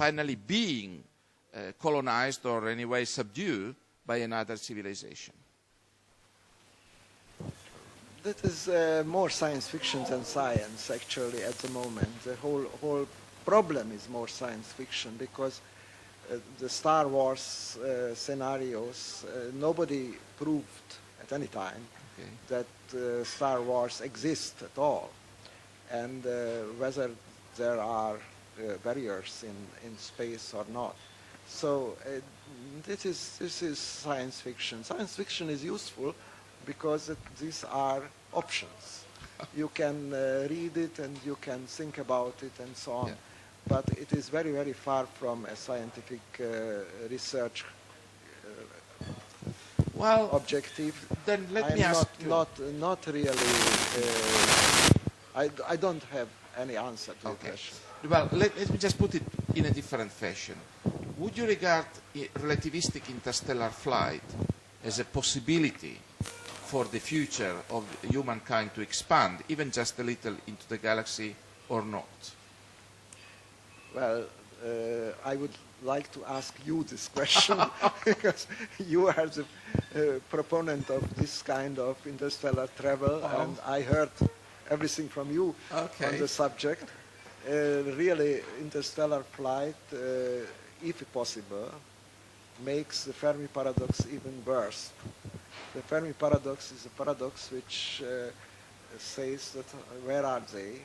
finally being colonized or anyway subdued by another civilization? That is more science fiction than science, actually, at the moment. The whole problem is more science fiction because the Star Wars scenarios, nobody proved at any time that Star Wars exists at all, and whether there are barriers in space or not. So this is science fiction. Science fiction is useful because these are options. You can read it and you can think about it and so on. Yeah. But it is very, very far from a scientific research objective. Then let me ask you. Not really. I don't have any answer to the question. Well, let me just put it in a different fashion. Would you regard relativistic interstellar flight as a possibility for the future of humankind to expand, even just a little, into the galaxy, or not? Well, I would like to ask you this question because you are the proponent of this kind of interstellar travel, and I heard everything from you on the subject. Really, interstellar flight, if possible, makes the Fermi paradox even worse. The Fermi paradox is a paradox which says that where are they?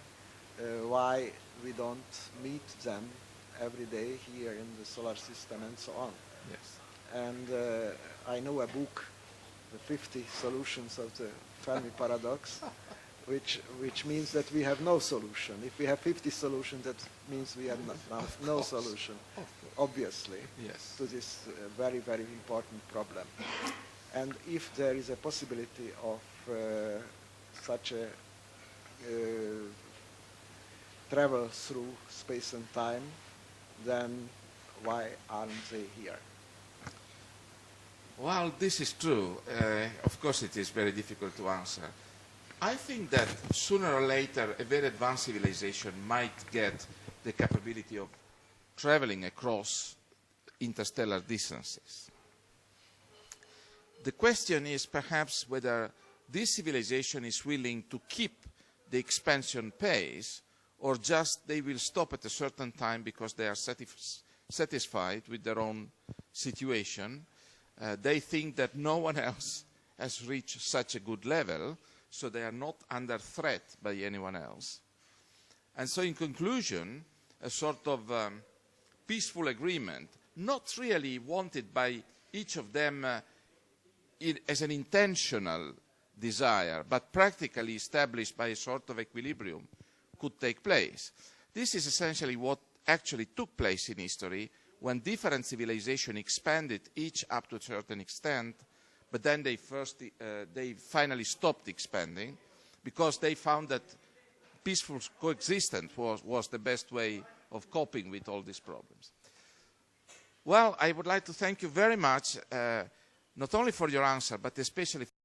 Why we don't meet them every day here in the solar system and so on. Yes. And I know a book, The 50 Solutions of the Fermi Paradox, which means that we have no solution. If we have 50 solutions, that means we have no solution, obviously, to this very, very important problem. And if there is a possibility of such a travel through space and time, then why aren't they here? Well, this is true. Of course, it is very difficult to answer. I think that sooner or later a very advanced civilization might get the capability of traveling across interstellar distances. The question is perhaps whether this civilization is willing to keep the expansion pace, or just they will stop at a certain time because they are satisfied with their own situation. They think that no one else has reached such a good level, so they are not under threat by anyone else. And so in conclusion, a sort of peaceful agreement, not really wanted by each of them as an intentional desire, but practically established by a sort of equilibrium, could take place. This is essentially what actually took place in history when different civilizations expanded, each up to a certain extent, but then they finally stopped expanding because they found that peaceful coexistence was the best way of coping with all these problems. Well, I would like to thank you very much, not only for your answer, but especially